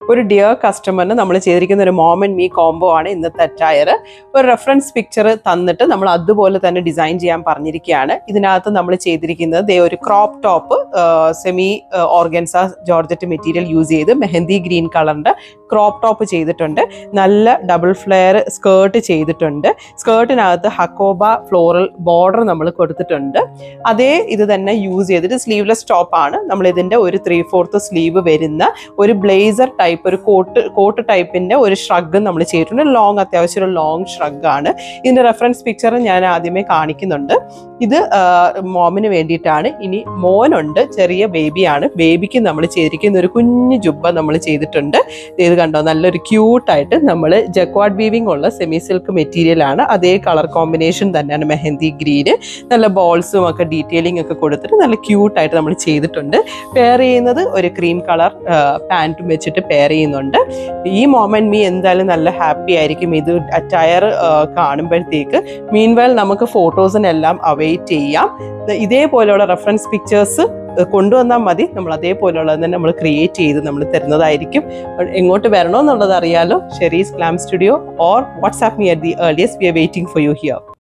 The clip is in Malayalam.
ഒരു ഡിയർ കസ്റ്റമറിന് നമ്മൾ ചെയ്തിരിക്കുന്ന ഒരു മോം ആൻഡ് മീ കോംബോ ആണ് ഇന്നത്തെ അറ്റയർ. ഒരു റെഫറൻസ് പിക്ചർ തന്നിട്ട് നമ്മൾ അതുപോലെ തന്നെ ഡിസൈൻ ചെയ്യാൻ പറഞ്ഞിരിക്കുകയാണ്. ഇതിനകത്ത് നമ്മൾ ചെയ്തിരിക്കുന്നത് ഒരു crop top semi organza georgette material use ചെയ്ത് മെഹന്തി ഗ്രീൻ കളറിന്റെ ക്രോപ്പ് ടോപ്പ് ചെയ്തിട്ടുണ്ട്. നല്ല ഡബിൾ ഫ്ലെയർ സ്കേർട്ട് ചെയ്തിട്ടുണ്ട്. സ്കേർട്ടിനകത്ത് ഹക്കോബ ഫ്ലോറൽ ബോർഡർ നമ്മൾ കൊടുത്തിട്ടുണ്ട്. അതേ ഇത് തന്നെ യൂസ് ചെയ്തിട്ട് സ്ലീവ്ലെസ് ടോപ്പ് ആണ്. നമ്മൾ ഇതിന്റെ ഒരു 3/4 സ്ലീവ് വരുന്ന ഒരു ബ്ലേസർ ടൈപ്പ് ഒരു കോട്ട് ടൈപ്പിന്റെ ഒരു ഷ്രഗ് നമ്മൾ ചെയ്തിട്ടുണ്ട്. ലോങ്, അത്യാവശ്യം ഒരു ലോങ് ഷ്രഗ് ആണ്. ഇതിന്റെ റെഫറൻസ് പിക്ചർ ഞാൻ ആദ്യമേ കാണിക്കുന്നുണ്ട്. ഇത് മോമിന് വേണ്ടിയിട്ടാണ്. ഇനി മോനുണ്ട്, ചെറിയ ബേബിയാണ്. ബേബിക്ക് നമ്മൾ ചെയ്തിരിക്കുന്ന ഒരു കുഞ്ഞു ജുബ്ബ നമ്മൾ ചെയ്തിട്ടുണ്ട്. ഇത് കണ്ടോ, നല്ലൊരു ക്യൂട്ടായിട്ട് നമ്മൾ ജക്വാർഡ് വീവിംഗ് ഉള്ള സെമി സിൽക്ക് മെറ്റീരിയൽ ആണ്. അതേ കളർ കോമ്പിനേഷൻ തന്നെയാണ് മെഹന്തി ഗ്രീന്. നല്ല ബോൾസും ഒക്കെ ഡീറ്റെയിലിംഗ് ഒക്കെ കൊടുത്തിട്ട് നല്ല ക്യൂട്ടായിട്ട് നമ്മൾ ചെയ്തിട്ടുണ്ട്. പെയർ ചെയ്യുന്നത് ഒരു ക്രീം കളർ പാൻറ്റും വെച്ചിട്ട് പെയർ ചെയ്യുന്നുണ്ട്. ഈ മോം ആൻഡ് മീ എന്തായാലും നല്ല ഹാപ്പി ആയിരിക്കും ഇത് അറ്റയർ കാണുമ്പോഴത്തേക്ക്. മീൻവെൽ നമുക്ക് ഫോട്ടോസിനെല്ലാം അവൈറ്റ് ചെയ്യാം. ഇതേപോലെയുള്ള റെഫറൻസ് പിക്ചേഴ്സ് കൊണ്ടുവന്നാൽ മതി. നമ്മൾ അതേപോലെയുള്ളത് തന്നെ നമ്മൾ ക്രിയേറ്റ് ചെയ്ത് നമ്മൾ തരുന്നതായിരിക്കും. എങ്ങോട്ട് വരണമെന്നുള്ളത് അറിയാലോ. Sheri's glam studio or WhatsApp me at the earliest. We are waiting for you here.